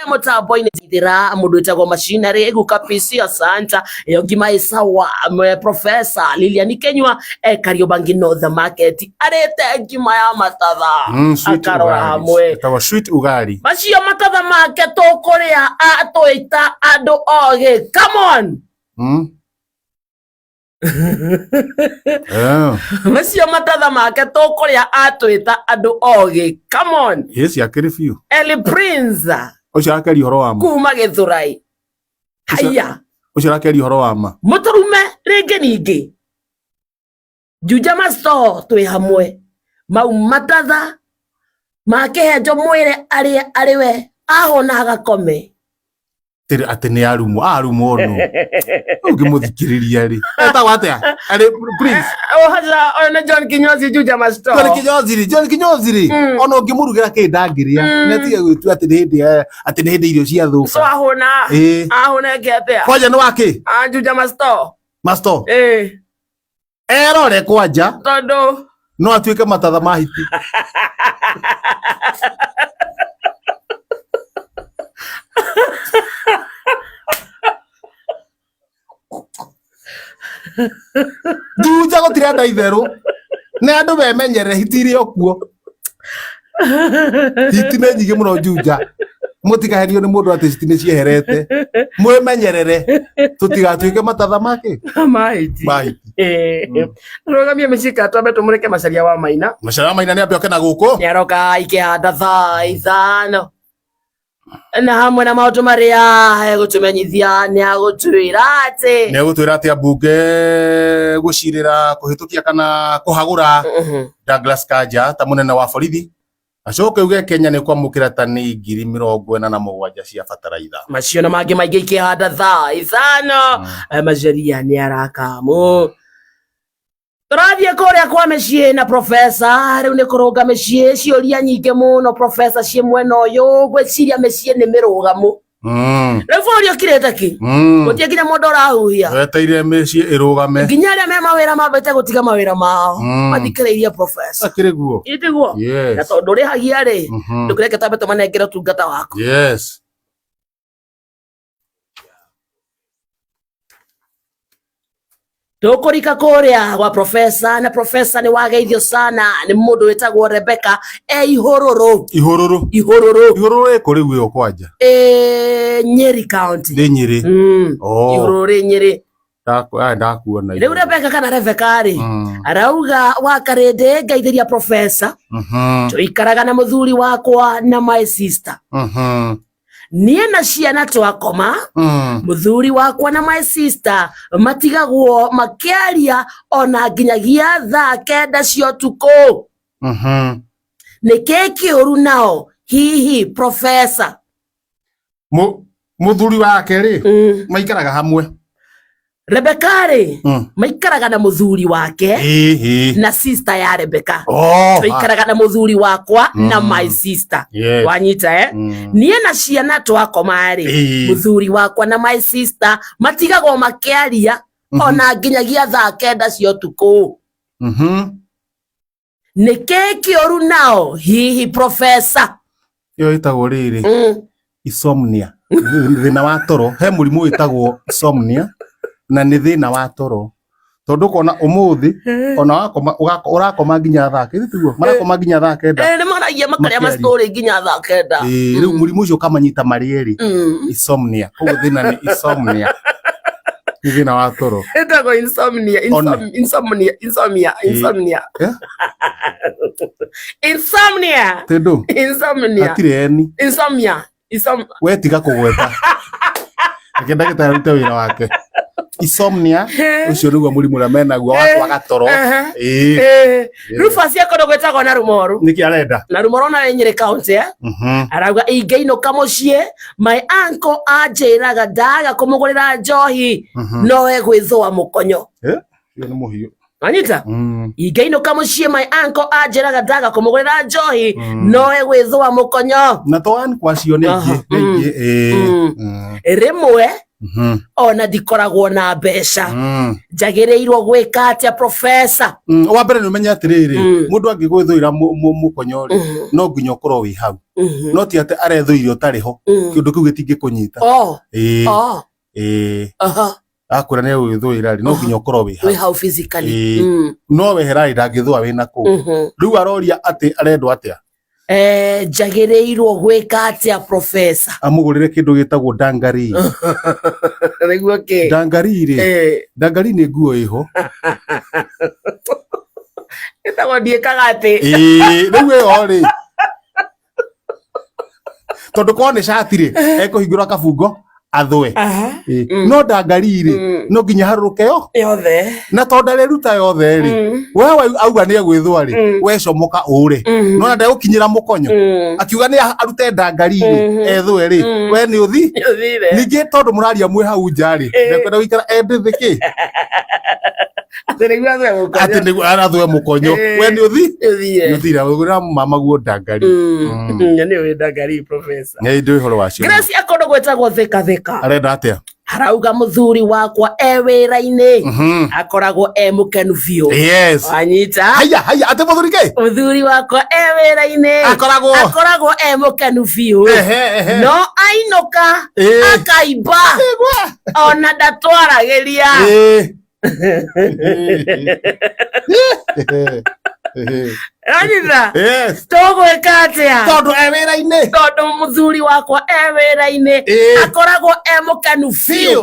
mutambo-ini thira mundu witagwo machinery guka PC Asanta ngima isawa Professor Lilian Kenywa Kariobangi North Market arete ngima ya matatha akarora hamwe tawa sweet ugali macio matatha make tukuria atuita andu oge. Come on. Macio matatha make tukuria atuita andu oge. Come on. Yes, yakiri few. Eli Prince Ocio akari horo wa ma. Kuma Githurai. Haya. Ocio akari horo wa ma. Muturume ringi ningi. Juja Masto twi hamwe. Mau matatha makehenjo mwire ariwe ahona agakome. Tiri atene arumo no. Ugimuthikiriria ri. Eta wate ari please. Haja ona John Kinyozi Juja Masto. John Kinyozi ona ungimurugira kindangiria. Netiga gwitu atene hindi irio cia thuka. So ahona ngete. Kwaja ni wake? Juja Masto. Masto. Erore kwanja. Tondu no atuike matatha mahiti. Juja gutirenda itheru ne andu bemenyere hitiri okuo hitine nyige muno Juja mutikaherio ni mundu ati hitine cieherete mwemenyerere tutigatuike matatha make mahiti rogamia micika twambe tumureke Macharia wa Maina. Macharia wa Maina ni ambioke na guku ni aroka ikihanda thaa ithano na hamwe na maundu maria gutumenyithia ni agutwira ati ambunge gucirira kuhitukia kana kuhagura Douglas Kanja ta munene wa borithi acoke uge Kenya ni kwamukira tani 47,000 cia bataraitha. Macio na mangi maingi ikihanda thaa ithano Macharia ni arakamu turathie kuria kwa mecii na Professor riu ni kurunga mecii ciuria nyingi muno Professor cie mwena uyu gwiciria mecii ni mirugamu riu buri ukirete ki gutie nginya mundu urahuhia weteire mecii irugame nginya aria me mawira mambete gutiga mawira mao mathikiriirie Professor akiri guo itiguo na tondu rihagia ri ndukireke tambe tumanengere tungata waku. Yes. Tukurika kuria gwa Professor na Professor ni wageithio sana ni mundu witagwo Rebecca ihururu kuri guo kwanja Nyeri County ni Nyeri ihururu Nyeri ndakuona riu Rebecca kana Rebecca ri arauga wakarinde ngaithiria Professor tuikaraga na muthuri wakwa na my sister nie na ciana twakoma muthuri wakwa na my sister matigagwo makiaria ona nginyagia thaa 9 cia utuku niki kiuru nao hihi Professor muthuri wake ri maikaraga hamwe Rebecca ri maikaraga na muthuri wake na sister ya Rebecca tuikaraga na muthuri wakwa na my sister wanyita nie na ciana twakoma ri muthuri wakwa na my sister matigagwo makiaria ona nginyagia thaa 9 cia utuku niki kiuru nao hihi Professor yo itagwo riri insomnia thina wa toro he murimu witagwo insomnia na ni thina wa toro tondu kona umuthi ona wakoma urakoma nginya thaa kiri tiguo marakoma nginya thaa 9 ni maragia makaria ma story nginya thaa 9 riu murimu ucio kamanyita marieri insomnia koguo thina ni insomnia ni thina wa toro etago insomnia tedo atireni we tiga kugweta akenda gitaruta wira wake insomnia ucio niguo murimu ra menaguo wa gatoro Rufus yakondo gwetagwo na Rumoru niki arenda na Rumoru na Nyeri County arauga ingeinuka mucii my uncle ajiraga ndaga kumugurira njohi nowe gwithwa mukonyo iyo ni muhiu anyita ingeinuka mucii my uncle ajiraga ndaga kumugurira njohi nowe gwithwa mukonyo na toani kwa cio ni ingi rimwe ona ndikoragwo na mbeca njagĩrĩirwo gwĩka atĩa professor wa mbere nĩ ũmenye atĩrĩrĩ mũndũ angĩgwĩthũĩra mũkonyo rĩ no nginya ũkorwo wĩ hau no ti atĩ arethũire ũtarĩ ho kĩndũ kĩu gĩtingĩkũnyita akwĩra nĩ gwĩthũĩra rĩ no nginya ũkorwo wĩ hau physically no wehera rĩ ndangĩthũa wĩna kũu rĩu aroria atĩ arendwo atĩa njagĩrĩirwo gwĩka atĩa professor amũgũrĩre kĩndũ gĩtagwo ndangari nĩguo kĩ ndangari rĩ ndangari nĩ nguo ĩho ĩtagwo ndiĩkaga atĩ rĩu ĩyo rĩ tondũ korwo nĩ cati rĩ ekũhingũra kabungo athwe no ndangari rĩ no nginya harũrũke yothe na tondũ ndarĩruta yothe rĩ we auga nĩ egwĩthũa rĩ we comoka ũre no na ndegũkinyĩra mũkonyo akiuga nĩ arute ndangari rĩ ethwe rĩ we nĩ ũthi ningĩ tondũ mũraria mwĩ hau nja rĩ ndekwenda gũikara endĩ kĩ atĩ nĩguo arathwe mũkonyo we nĩ ũthira gũgũra mamaguo ndangari nĩ wĩ ndangari professor nĩ ndĩ ũhoro wacio Grace akondo gwĩtagwo theka arenda atĩa arauga mũthuri wakwa wĩra-inĩ akoragwo mũkenu biũ wanyita haya atĩ mũthuri kĩ mũthuri wakwa wĩra-inĩ akoragwo mũkenu biũ no ainũka akaimba ona ndatwaragĩria Anita, tũgwĩka atĩa tondũ wĩra-inĩ tondũ mũthuri wakwa wĩra-inĩ akoragwo mũkenu biũ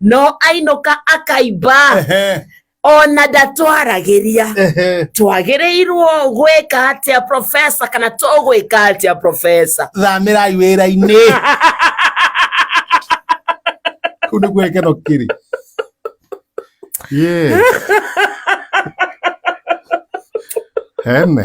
no ainũka akaimba ona ndatwaragĩria twagĩrĩirwo gwĩka atĩa professor kana tũgwĩka atĩa professor thamĩrai wĩra-inĩ kũu nĩguo gĩkeno kĩrĩ hene